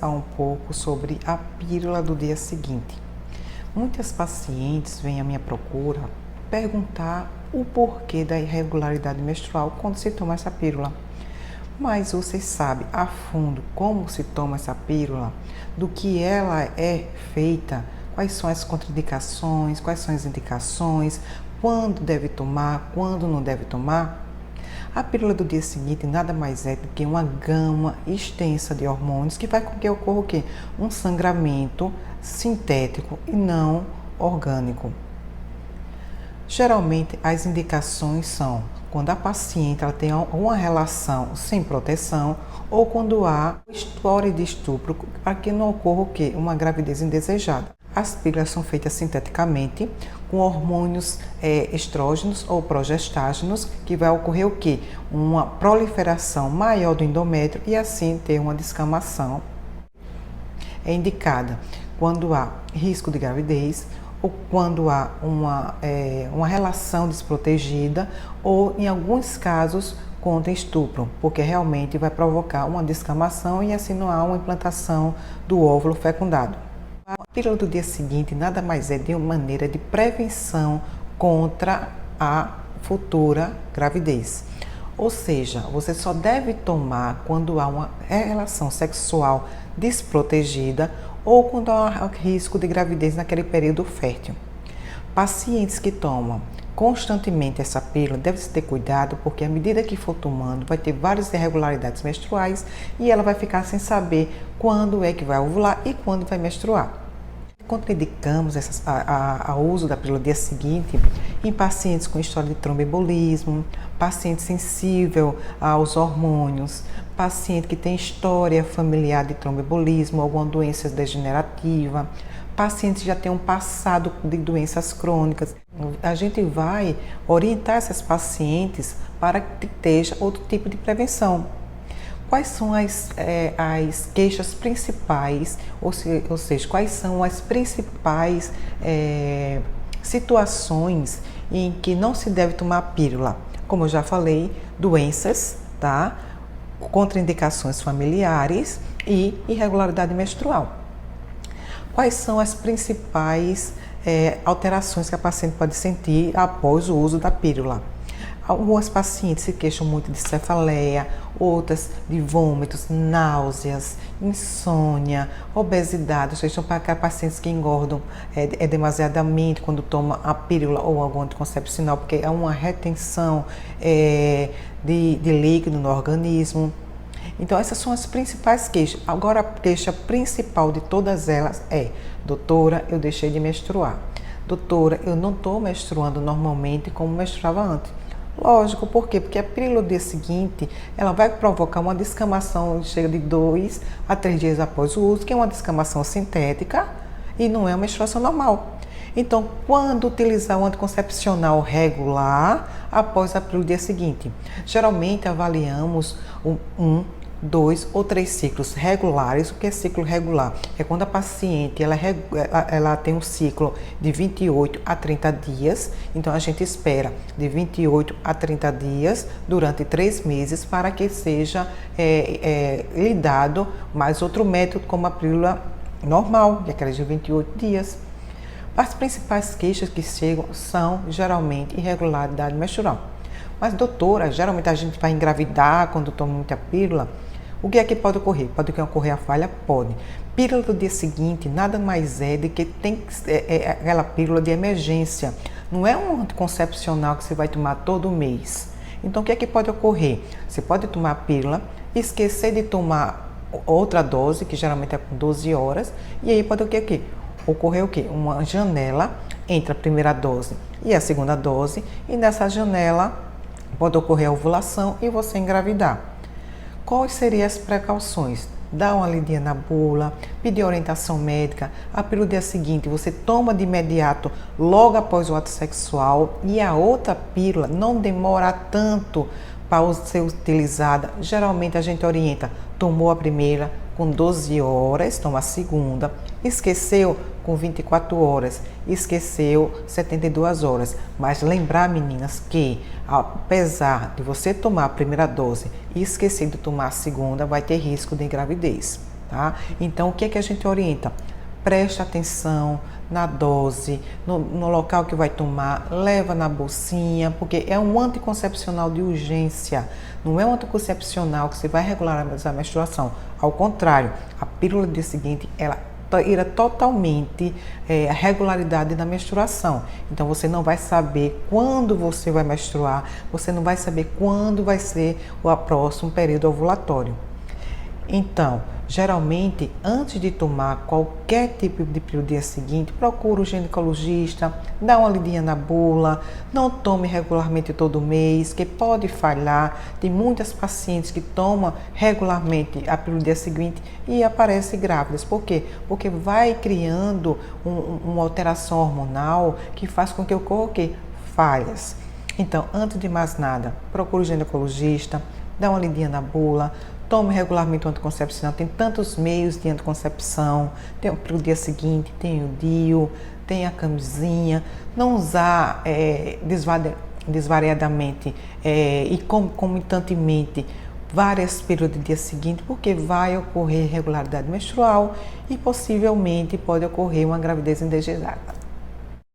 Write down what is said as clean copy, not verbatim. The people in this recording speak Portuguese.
Um pouco sobre a pílula do dia seguinte. Muitas pacientes vêm à minha procura perguntar o porquê da irregularidade menstrual quando se toma essa pílula. Mas vocês sabem a fundo como se toma essa pílula, do que ela é feita, quais são as contraindicações, quais são as indicações, quando deve tomar, quando não deve tomar? A pílula do dia seguinte nada mais é do que uma gama extensa de hormônios que vai com que ocorra o quê? Um sangramento sintético e não orgânico. Geralmente as indicações são quando a paciente ela tem uma relação sem proteção ou quando há história de estupro para que não ocorra o quê? Uma gravidez indesejada. As pílulas são feitas sinteticamente com hormônios estrógenos ou progestágenos, que vai ocorrer o quê? Uma proliferação maior do endométrio e assim ter uma descamação. É indicada quando há risco de gravidez ou quando há uma relação desprotegida ou, em alguns casos, contra estupro, porque realmente vai provocar uma descamação e assim não há uma implantação do óvulo fecundado. A pílula do dia seguinte nada mais é de uma maneira de prevenção contra a futura gravidez. Ou seja, você só deve tomar quando há uma relação sexual desprotegida ou quando há risco de gravidez naquele período fértil. Pacientes que tomam constantemente essa pílula devem ter cuidado, porque à medida que for tomando vai ter várias irregularidades menstruais e ela vai ficar sem saber quando é que vai ovular e quando vai menstruar. Contraindicamos o uso da pílula do dia seguinte em pacientes com história de tromboembolismo, paciente sensível aos hormônios, paciente que tem história familiar de tromboembolismo, alguma doença degenerativa, pacientes que já têm um passado de doenças crônicas. A gente vai orientar essas pacientes para que esteja outro tipo de prevenção. Quais são as queixas principais, ou seja, quais são as principais situações em que não se deve tomar pílula? Como eu já falei, doenças, tá? Contraindicações familiares e irregularidade menstrual. Quais são as principais alterações que a paciente pode sentir após o uso da pílula? Algumas pacientes se queixam muito de cefaleia, outras de vômitos, náuseas, insônia, obesidade, ou seja, são para pacientes que engordam demasiadamente quando tomam a pílula ou algum anticoncepcional, porque há uma retenção de líquido no organismo. Então, essas são as principais queixas. Agora, a queixa principal de todas elas é: doutora, eu deixei de menstruar. Doutora, eu não estou menstruando normalmente como menstruava antes. Lógico, por quê? Porque a pílula do dia seguinte, ela vai provocar uma descamação, chega de 2 a 3 dias após o uso, que é uma descamação sintética e não é uma menstruação normal. Então, quando utilizar o anticoncepcional regular após a pílula do dia seguinte? Geralmente avaliamos 2 ou 3 ciclos regulares. O que é ciclo regular? É quando a paciente ela tem um ciclo de 28 a 30 dias, então a gente espera de 28 a 30 dias durante 3 meses para que seja lhe dado mais outro método como a pílula normal, que é aquela de 28 dias. As principais queixas que chegam são geralmente irregularidade menstrual. Mas doutora, geralmente a gente vai engravidar quando toma muita pílula. O que é que pode ocorrer? Pode ocorrer a falha? Pode. Pílula do dia seguinte nada mais é do que aquela pílula de emergência. Não é um anticoncepcional que você vai tomar todo mês. Então, o que é que pode ocorrer? Você pode tomar a pílula, esquecer de tomar outra dose, que geralmente é com 12 horas, e aí pode ocorrer o quê? Uma janela entre a primeira dose e a segunda dose, e nessa janela pode ocorrer a ovulação e você engravidar. Quais seriam as precauções? Dar uma lidinha na bula, pedir orientação médica. A pílula do dia seguinte você toma de imediato, logo após o ato sexual, e a outra pílula não demora tanto para ser utilizada. Geralmente a gente orienta: tomou a primeira com 12 horas, toma a segunda, esqueceu com 24 horas, esqueceu 72 horas. Mas lembrar, meninas, que apesar de você tomar a primeira dose e esquecer de tomar a segunda, vai ter risco de gravidez. tá? Então, o que é que a gente orienta? Preste atenção na dose, no local que vai tomar, leva na bolsinha, porque é um anticoncepcional de urgência, não é um anticoncepcional que você vai regularizar a menstruação. Ao contrário, a pílula do dia seguinte, ela irá totalmente a regularidade da menstruação. Então você não vai saber quando você vai menstruar, você não vai saber quando vai ser o próximo período ovulatório. Então, geralmente, antes de tomar qualquer tipo de pílula no dia seguinte, procure o ginecologista, dá uma lidinha na bula, não tome regularmente todo mês, que pode falhar. Tem muitas pacientes que tomam regularmente a pílula no dia seguinte e aparecem grávidas. Por quê? Porque vai criando uma alteração hormonal que faz com que ocorra o quê? Falhas. Então, antes de mais nada, procure o ginecologista, dá uma lidinha na bula, tome regularmente o anticoncepcional. Tem tantos meios de anticoncepção, tem para o dia seguinte, tem o DIU, tem a camisinha. Não usar desvariadamente e concomitantemente várias pílulas do dia seguinte, porque vai ocorrer irregularidade menstrual e possivelmente pode ocorrer uma gravidez indesejada.